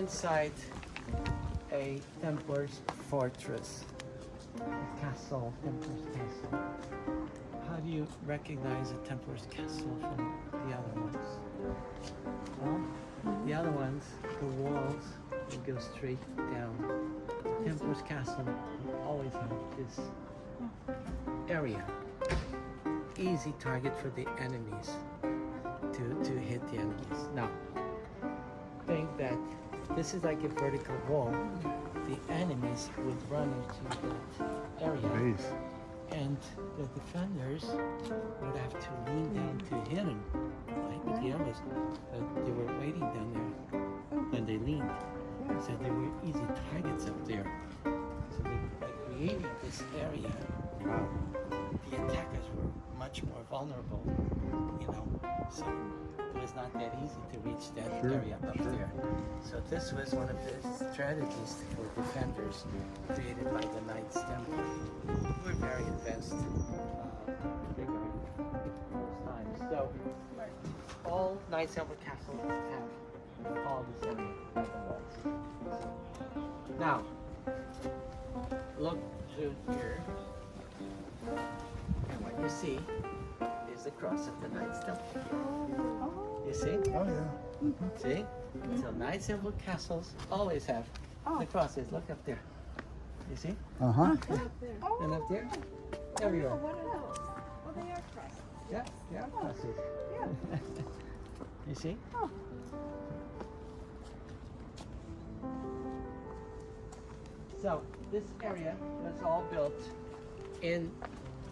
inside a Templar's fortress, a castle, Templar's castle. How do you recognize a Templar's castle from the other ones? Well, the other ones, the walls, they go straight down. The Templar's castle will always have this area. Easy target for the enemies to hit the enemies. Now, think that this is like a vertical wall. The enemies would run into that area. Nice. And the defenders would have to lean down to hit them, right? With the arrows. But they were waiting down there when they leaned. So they were easy targets up there. So by creating this area, Wow. the attackers were much more vulnerable, you know. So it was not that easy to reach that area up there. So this was one of the strategies for defenders created by the Knights Templar. We're very advanced figure those times. So all Knights Templar castles have all this area by the walls. Now, look through here, and what you see is the cross of the Knights Templar. You see? Oh yeah. See? So Knights Templar castles always have the crosses. Look up there. You see? Uh-huh. And up there? There we go. What are those? Oh, they are crosses. Yeah, they are crosses. Yeah. You see? Oh. So this area was all built in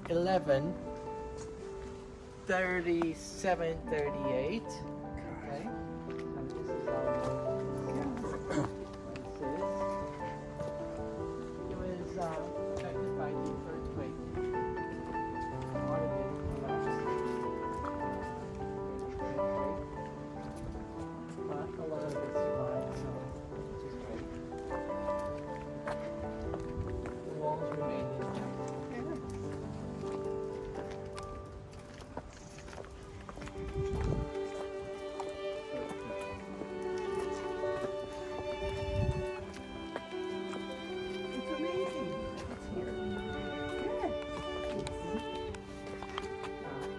1137, 38. Okay. And this is all it was affected by the earthquake. Part of it collapsed. But a lot of it survived, so which is great. The walls remain intact. It's amazing. It's here. Good.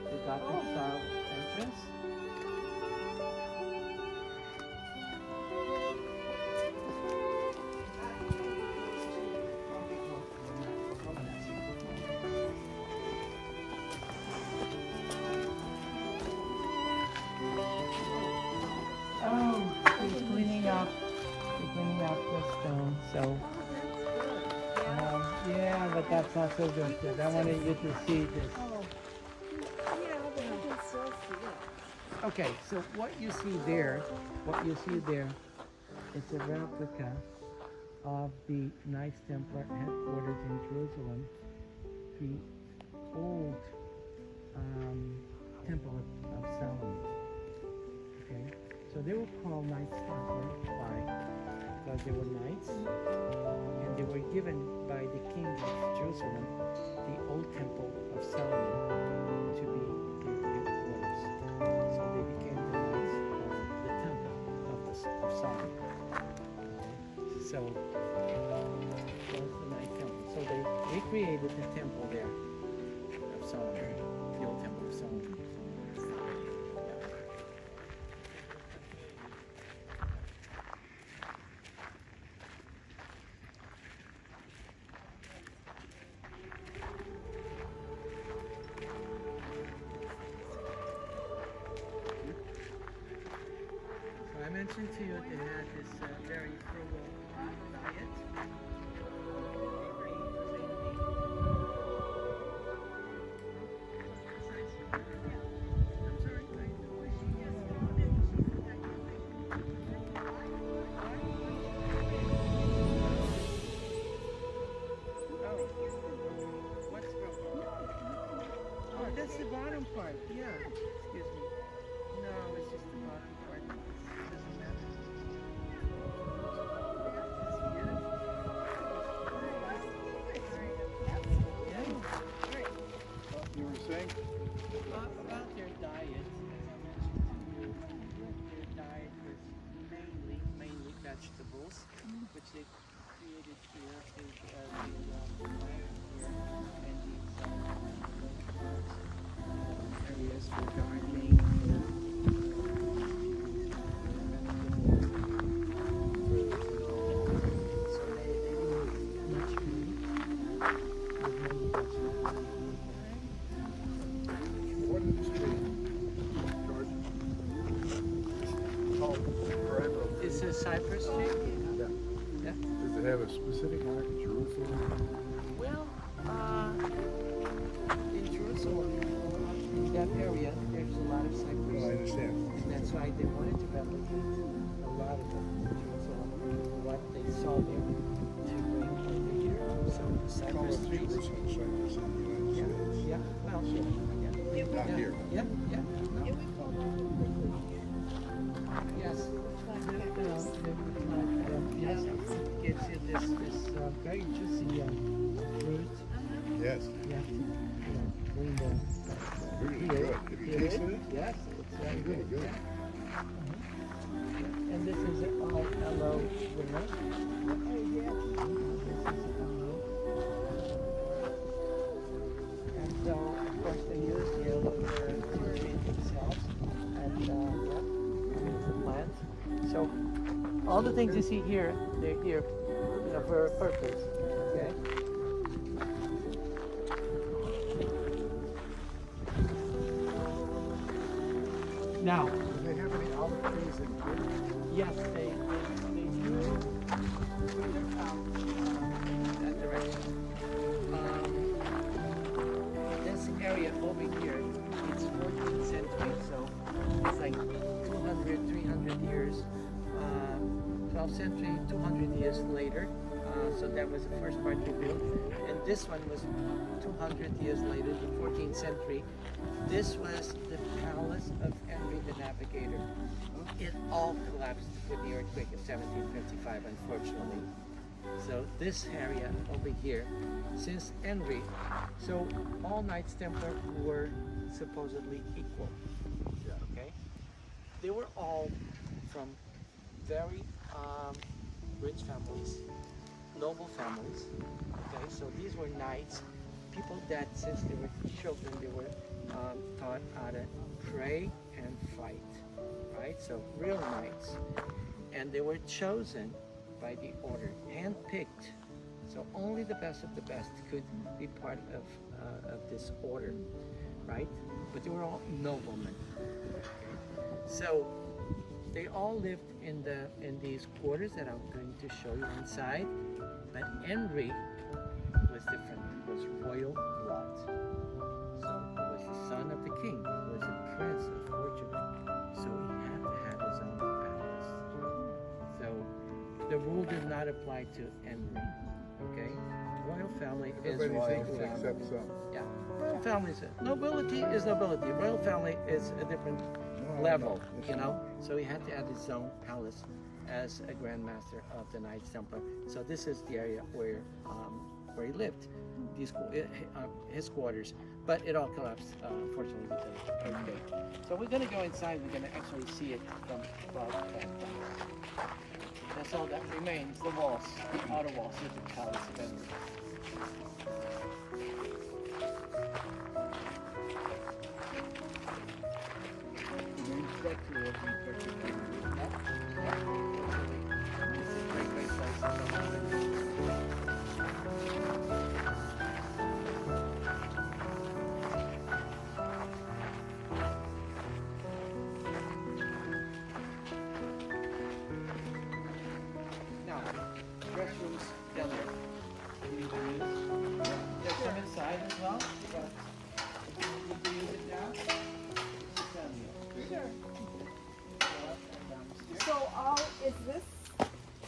The Gothic style entrance. Oh, he's cleaning up. He's cleaning up the stone. So, yeah, but that's not so good because I wanted you to see this. Oh. Yeah, but you can still see it. Okay, so what you see there, is a replica of the Knights Templar headquarters in Jerusalem, the old Temple of Solomon. Okay, so they were called Knights Templar because they were knights, and they were given by the king of Jerusalem the old Temple of Solomon to be their headquarters. So they became the knights of the Temple of Solomon. Okay. So that was the Knight Temple. So they recreated the temple there of Solomon, the old Temple of Solomon. So I mentioned to you they had this very frugal diet. That's the bottom part, yeah. Excuse me. No, it's just the bottom part. It doesn't matter. It's beautiful. castles, which they created here, the land here, and these areas for gardening. So they didn't need much food. What is this tree, George? Called forever. It's a cypress tree. Yeah. Yeah. Does it have a specific mark in Jerusalem? Well, in Jerusalem, in that area, there's a lot of Well, I cypress, understand. and that's why they wanted to replicate a lot of them in Jerusalem, what they saw there to bring over here. So the Call cypress it trees. Jerusalem cypress in the United Yeah, States. yeah, well, sure, yeah. Not yeah, here. Yeah, yeah, no, Yeah, we call yes. Yes, it gives you this very juicy fruit. Yes. You have to, clean the Really peel. good. Have you Peel tasted it? Yes, it's very Really good. good. Yeah. And this is all aloe vera. And so, of course, they use the aloe vera to treat themselves. And it's a plant. So, all the things you see here, they're here, for a purpose. Okay. Now, Do they have any olive trees in here? yes, they do further out that direction. This area over here, it's 14th century, so it's like 200, 300 years. 12th century, 200 years later. So that was the first part they built. And this one was 200 years later, the 14th century. This was the palace of Henry the Navigator. It all collapsed with the earthquake of 1755, unfortunately. So this area over here, since Henry, so all Knights Templar were supposedly equal. Okay? They were all from very rich families, noble families. Okay, so these were knights, people that since they were children, they were taught how to pray and fight, right? So real knights, and they were chosen by the order, handpicked. So only the best of the best could be part of this order, right? But they were all noblemen. Okay. So they all lived in these quarters that I'm going to show you inside. But Henry was different. He was royal blood. So he was the son of the king. He was a prince of Portugal. So he had to have his own palace. So the rule did not apply to Henry. Okay? Royal family is Everybody royal thinks family. except some. Yeah. Royal family is nobility is nobility. Royal family is a different level, you know. So he had to have his own palace as a Grand Master of the Knights Templar. So this is the area where he lived, his quarters. But it all collapsed, unfortunately, with the earthquake. So we're going to go inside. We're going to actually see it from above. That's all that remains. The walls, the outer walls of the palace of Henry. Exactly as we purchased. This is a great place. Now, restrooms down there. You need to use. There's some inside as well. But you need to use it now. Sit down here. Sure. Downstairs. So all, is this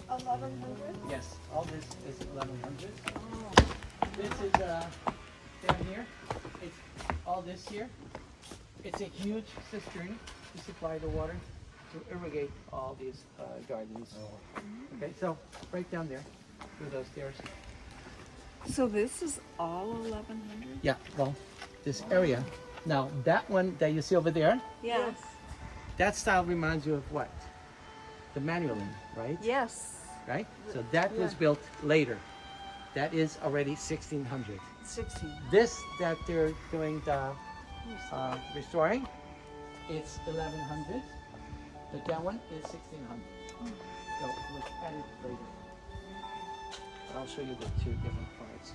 1100? Yes, all this is 1100. This is down here. It's all this here. It's a huge cistern to supply the water to irrigate all these gardens. Okay, so right down there through those stairs. So this is all 1100? Yeah, well, this area. Now that one that you see over there, Yes. that style reminds you of what? The Manueline, right? Yes. right? So that was built later. That is already 1600. 16. This that they're doing the restoring, it's 1100, but that one is 1600. So it was added later. But I'll show you the two different parts.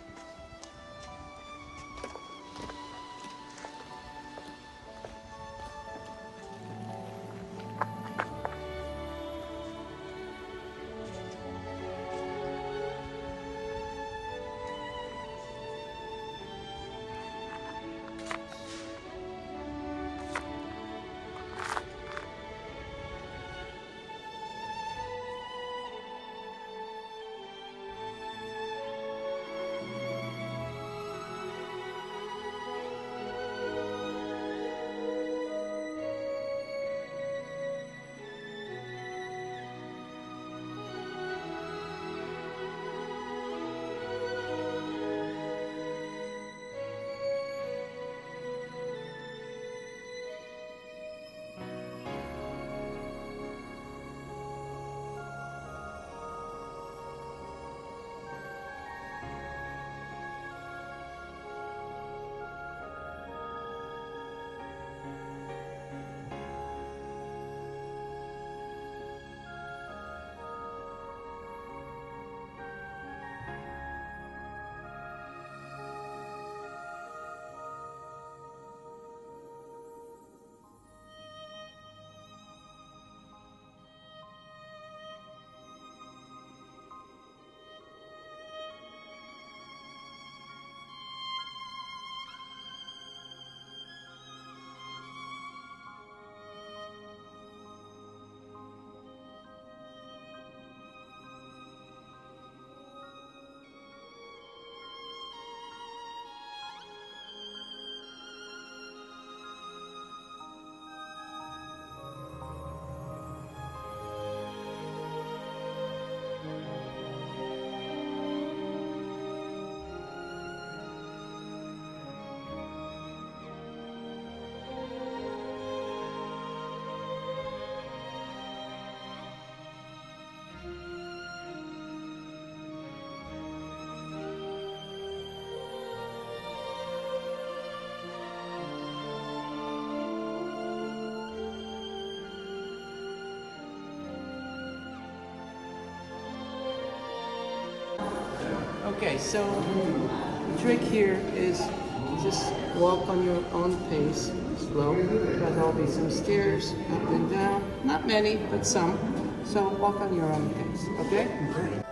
Okay, so the trick here is just walk on your own pace, slow, because there'll be some stairs up and down. Not many, but some. So walk on your own pace, okay?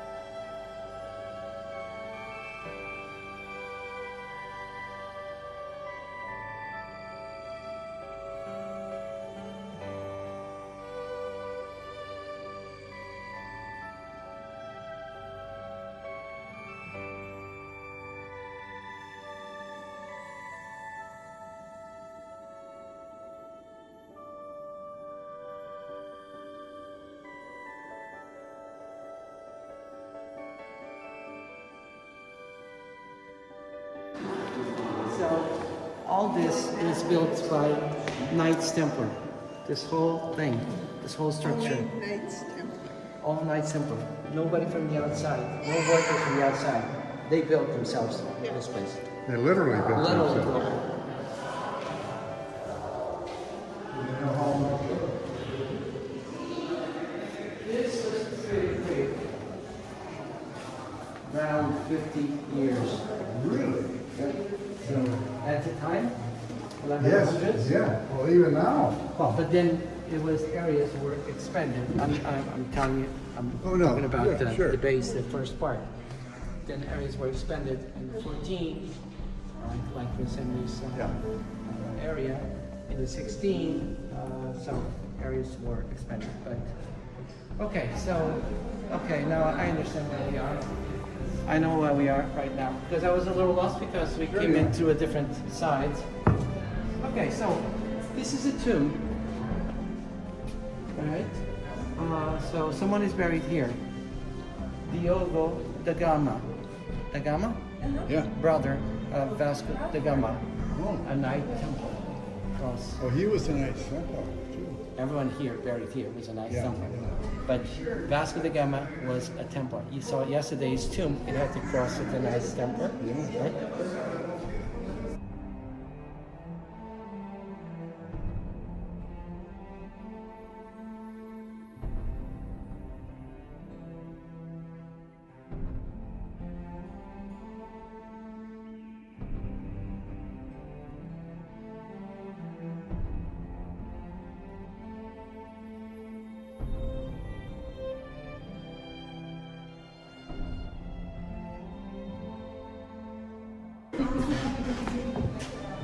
So all this is built by Knights Templar. This whole thing, this whole structure. Knights Templar. All Knights Templar. Nobody from the outside. No workers from the outside. They built themselves this place. They literally built Literally themselves. built it. This was created around 50 years. Really? So at the time, Yes, 1100s. yeah. Well, even now. Well, but then it was areas were expanded. I'm telling you, I'm Oh, no. talking about Yeah, the, sure. the base, the first part. Then areas were expanded in the 14, like Miss Henry's area. In the 16, some areas were expanded. But okay, so now I understand where we are. I know where we are right now because I was a little lost because we came in through a different sides. Okay, so this is a tomb, right? So someone is buried here. Diogo da Gama. Da Gama? Yeah. Brother of Vasco da Gama, Oh. a Knight Templar. Oh, he was a Knights Templar too. Everyone here, buried here, was a Knights Yeah. Templar. But Vasco da Gama was a Templar. You saw yesterday's tomb, it had the cross of the Knights Templar. Right?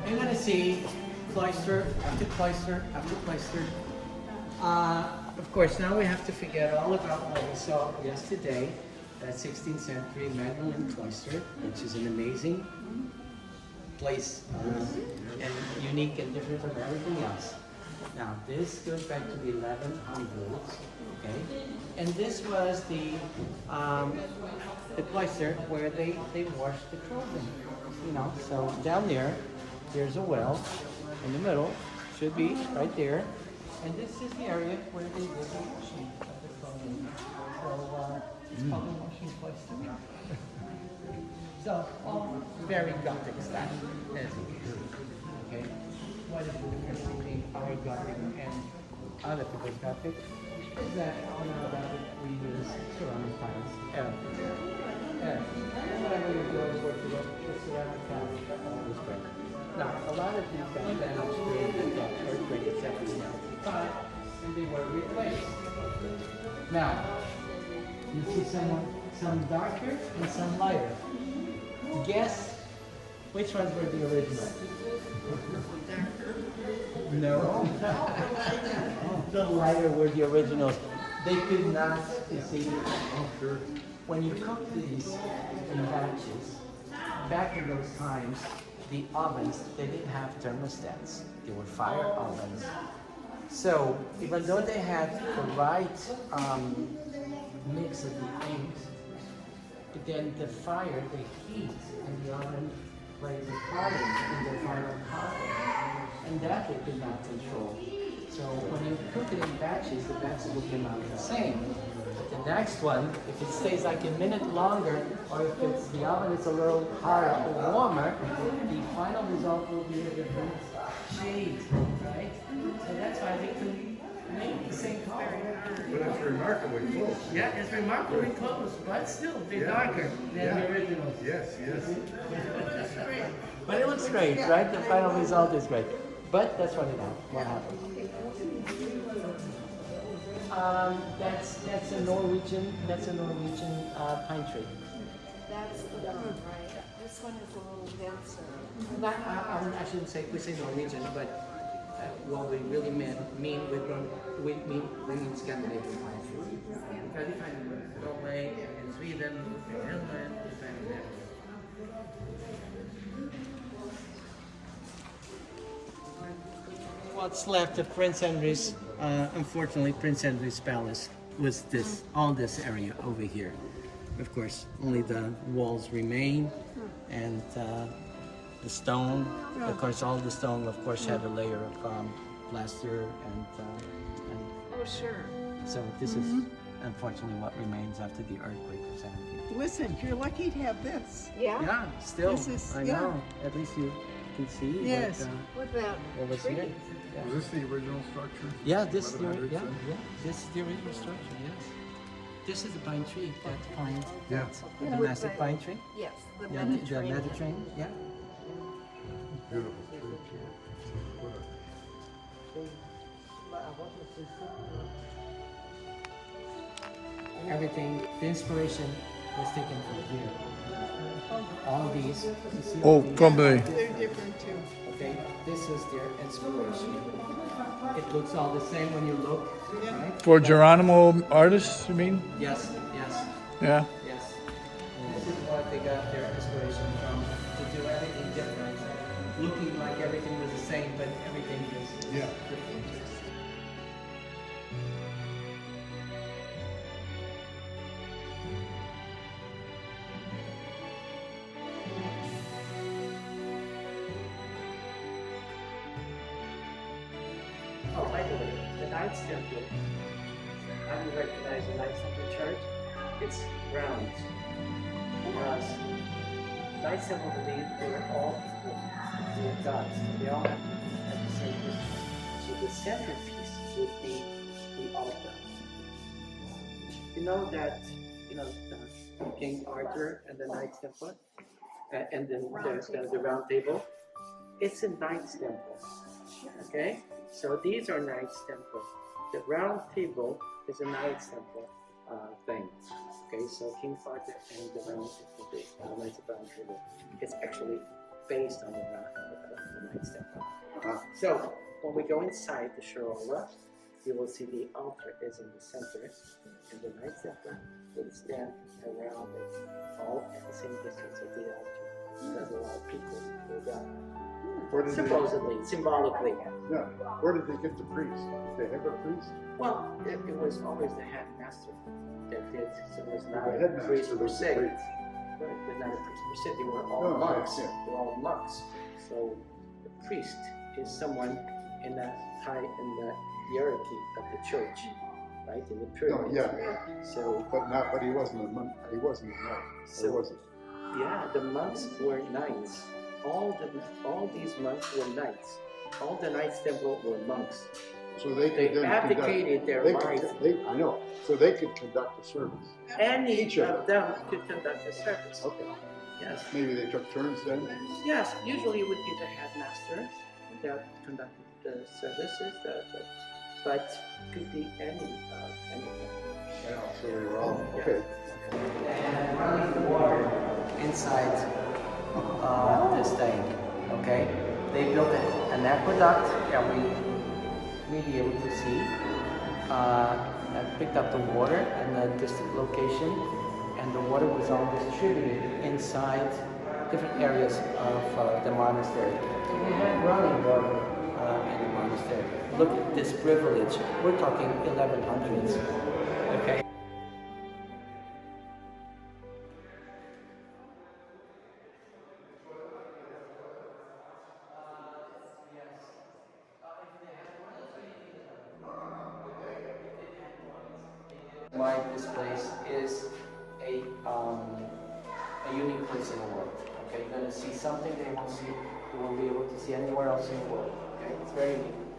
You're gonna see cloister after cloister after cloister. Of course, now we have to forget all about what we saw yesterday, that 16th century Manueline cloister, which is an amazing place and unique and different from everything else. Now, this goes back to the 1100s, okay? And this was the cloister where they washed the clothing, you know? So down there's a well in the middle, should be right there. And this is the area where they did the washing of the clothing. So it's called the washing cloister. So all very Gothic style, as you can see. Okay? What is the difference between our Gothic and other people's Gothic? Is that on our Gothic we use ceramic tiles. Whenever you go to Portugal, the ceramic tiles are always great. Now, a lot of these got damaged during the earthquake in 1795, and they were replaced. Now, you see some darker and some lighter. Guess which ones were the original? No. The lighter were the originals. They could not, you see, when you cook these in batches, back in those times, the ovens, they didn't have thermostats. They were fire ovens. So even though they had the right mix of the things, but then the fire, the heat in the oven plays a part in the final product, and that they could not control. So when you cook it in batches, the batches will come out the same. But the next one, if it stays like a minute longer, or if it's the oven is a little hotter or warmer, the final result will be a different shade, right? So that's why they couldn't make the same color. But it's remarkably close. Yeah, it's remarkably close, but still, they're darker than the originals. Yes, yes. But it looks great, right? The final result is great. But that's what happened. That's a Norwegian pine tree. That's the one, right? This one is a little denser. I shouldn't say we say Norwegian, but what we really mean we mean Scandinavian pine tree. Because you find them in Norway, in Sweden, in Finland, you find them there. What's left of Prince Henry's, unfortunately, Prince Henry's palace was all this area over here. Of course, only the walls remain, and the stone. Of course, all the stone, of course, had a layer of plaster and. Oh, sure. So this is unfortunately what remains after the earthquake of 17. Listen, you're lucky to have this. Yeah? Yeah, still. This is- I yeah. know. At least you can see. Yes. What about What was tree? here? Yeah. Was this the original structure? Yeah, this is the 1100s? this is the original structure. Yes, this is the pine tree. That pine. Yeah. That's the massive pine tree. Yes, the Yeah, the Mediterranean. Mediterranean. Yeah. Beautiful. Everything, the inspiration was taken from here. All these. You see Oh, all these? from the They're different too. Okay, this is their inspiration. It looks all the same when you look, right? for Geronimo artists, you mean? Yes, yes, Yeah. yes. And this is what they got their inspiration from, to do everything different. Looking like everything was the same, but everything was Yeah. different. Oh, by the way, the Knights Knights Templar, how do you recognize the Knights Templar church? It's round. Because Knights Templar believe they were all equal gods. They all have the same history. So the centerpiece would be the altar. You know that, King Arthur and the Knights Templar, and then the round table? It's a Knights Templar. Okay? So these are Knights Templar. The round table is a Knights Templar thing. Okay, so King Arthur and the round table, the Knights of Round Table, is actually based on the Knights Templar. So when we go inside the Shirola, you will see the altar is in the center, and the Knights Templar will stand around it, all at the same distance of the altar. Because a lot of people go down. Where did Supposedly, symbolically. Yeah. Where did they get the priest? Did they have a priest? Well, it was always the headmaster that did, so it was not The a headmaster priest per was the se. priest. But it was not a priest per se, they were all No, monks. yeah. They were all monks. So the priest is someone in the hierarchy of the church, right? In the pyramid. yeah. So But he wasn't a monk. He wasn't a monk. So- Or was he? yeah, the monks were knights. All these monks were knights. All the Knights Templar were monks. So they They could then abdicated their they life. I know. So they could conduct a service. Any Each of of them could conduct a service. Okay. Yes. Maybe they took turns then. Yes, usually it would be the headmaster that conducted the services, but could be anything. Yeah. So they were all okay. And running water inside this thing, okay? They built an aqueduct that we may be able to see. And picked up the water in a distant location, and the water was all distributed inside different areas of the monastery. So we had running water in the monastery. Look at this privilege. We're talking 1100s. Okay. Why this place is a unique place in the world. Okay, you're going to see something that you won't be able to see anywhere else in the world. Okay, it's very unique.